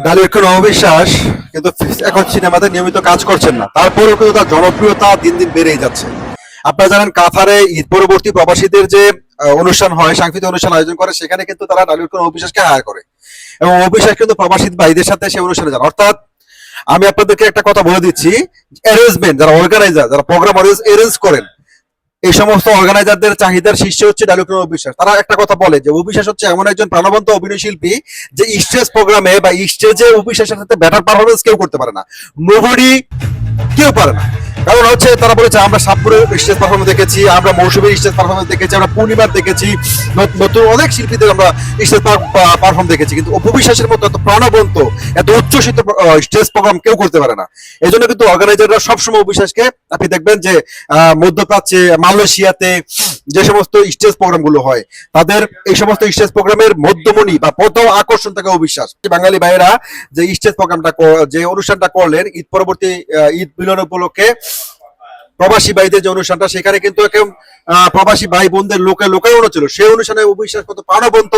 ডালিউড কোনো অবিশ্বাস কিন্তু এখন সিনেমাতে নিয়মিত কাজ করছেন না, তারপরেও কিন্তু তার জনপ্রিয়তা দিন দিন বেড়েই যাচ্ছে। আপনারা জানেন কাতারে ঈদ পরবর্তী প্রবাসীদের যে অনুষ্ঠান হয়, সাংস্কৃতিক অনুষ্ঠান আয়োজন করে, সেখানে কিন্তু তারা ডালিউড কোনো অবিশ্বাসকে হায়ার করে এবং অবিশ্বাস কিন্তু প্রবাসী ভাইদের সাথে সেই অনুষ্ঠানে যান। অর্থাৎ আমি আপনাদেরকে একটা কথা বলে দিচ্ছি, অ্যারেঞ্জমেন্ট যারা অর্গানাইজার, যারা প্রোগ্রাম অ্যারেঞ্জ করেন, এই সমস্ত অর্গানাইজারদের চাহিদার শীর্ষে হচ্ছে ডালিউড অবিশ্বাস। তারা একটা কথা বলে যে অবিশ্বাস হচ্ছে এমন একজন প্রাণবন্ত অভিনয় শিল্পী যে স্টেজ প্রোগ্রামে বা স্টেজে অবিশ্বাসের সাথে বেটার পারফরমেন্স কেউ করতে পারে না, নোবডি, কেউ পারে না। কারণ হচ্ছে তারা বলেছে আমরা সাতপুরের স্টেজ পারফরমেন্স দেখেছি, আমরা মৌসুমীর স্টেজ পারফরমেন্স দেখেছি, আমরা পূর্ণিমার দেখেছি, নতুন অনেক শিল্পীদের আমরা স্টেজ পারফর্ম দেখেছি, কিন্তু অবিশ্বাসের মতো এত প্রাণবন্ত, এত উচ্চশিত স্টেজ প্রোগ্রাম কেউ করতে পারে না। এই জন্য কিন্তু অর্গানাইজাররা সবসময় অবিশ্বাসকে, আপনি দেখবেন যে মধ্যপ্রাচ্যে, মালয়েশিয়াতে যে সমস্ত স্টেজ প্রোগ্রাম গুলো হয়, তাদের এই সমস্ত স্টেজ প্রোগ্রামের মধ্যমণি বা প্রথম আকর্ষণ থাকে অবিশ্বাস। বাঙালি ভাইয়েরা যে স্টেজ প্রোগ্রামটা, যে অনুষ্ঠানটা করলেন ঈদ পরবর্তী ঈদ মিলন উপলক্ষে প্রবাসী ভাইদের যে অনুষ্ঠানটা, সেখানে কিন্তু প্রবাসী ভাই বোনদের লোকায়ন ছিল। সেই অনুষ্ঠানে অবিশ্বাস কত প্রাণবন্ত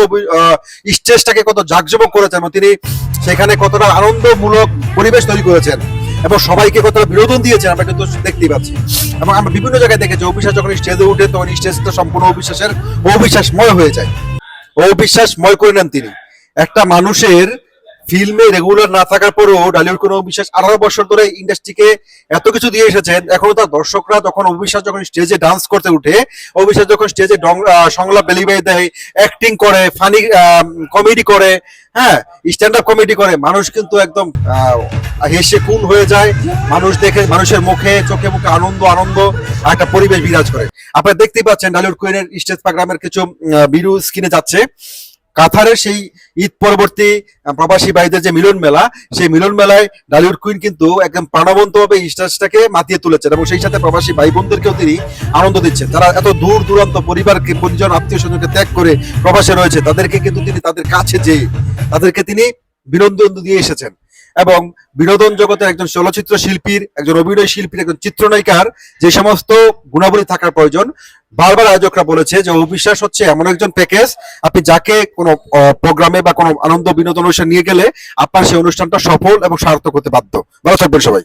স্টেজটাকে কত জাঁকজমক করেছেন এবং তিনি সেখানে কতটা আনন্দমূলক পরিবেশ তৈরি করেছেন এবং সবাইকে কতটা বিনোদন দিয়েছেন আমরা কিন্তু দেখতেই পাচ্ছি। এবং আমরা বিভিন্ন জায়গায় দেখেছি অবিশ্বাস যখন স্টেজে উঠে তখন স্টেজটা সম্পূর্ণ অবিশ্বাসময় হয়ে যায়, অবিশ্বাসময় করে নেন তিনি। একটা মানুষের ফিল্মে রেগুলার না থাকার পরেও ডালিউড কোনো অবিশ্বাস 18 বছর ধরে ইন্ডাস্ট্রিকে এত কিছু দিয়ে এসেছেন। এখনো তার দর্শকরা যখন অবিশ্বাস যখন স্টেজে ডান্স করতে উঠে, অবিশ্বাস যখন স্টেজে সংলাপ বেলিয়ে দেয়, অ্যাক্টিং করে, ফানি কমেডি করে, হ্যাঁ স্ট্যান্ড আপ কমেডি করে, মানুষ কিন্তু একদম হেসে খুন হয়ে যায়। মানুষ দেখে, মানুষের মুখে চোখে মুখে আনন্দ আনন্দ একটা পরিবেশ বিরাজ করে। আপনারা দেখতেই পাচ্ছেন ডালিউড কুইনের স্টেজ প্রোগ্রামের কিছু ভিডিও স্ক্রিনে যাচ্ছে। কাতারের সেই ঈদ পরবর্তী প্রবাসী ভাইদের যে মিলন মেলা, সেই মিলন মেলায় ডালিউড কুইন কিন্তু একদম প্রাণবন্ত ভাবে স্টেজটাকে মাতিয়ে তুলেছেন এবং সেই সাথে প্রবাসী ভাই বোনদেরকেও তিনি আনন্দ দিচ্ছেন। তারা এত দূর দূরান্ত পরিবারকে, পরিজন, আত্মীয় স্বজনকে ত্যাগ করে প্রবাসে রয়েছে, তাদেরকে কিন্তু তিনি তাদের কাছে যেয়ে তাদেরকে তিনি বিনোদন দিয়ে এসেছেন। এবং বিনোদন জগতের একজন চলচ্চিত্র শিল্পীর, একজন অভিনয় শিল্পীর, একজন চিত্রনায়িকার যে সমস্ত গুণাবলী থাকার প্রয়োজন, বারবার আয়োজকরা বলেছে যে অবিশ্বাস হচ্ছে এমন একজন প্যাকেজ, আপনি যাকে কোনো প্রোগ্রামে বা কোনো আনন্দ বিনোদন অনুষ্ঠান নিয়ে গেলে আপনার সেই অনুষ্ঠানটা সফল এবং সার্থক হতে বাধ্য। ভালো থাকবেন সবাই।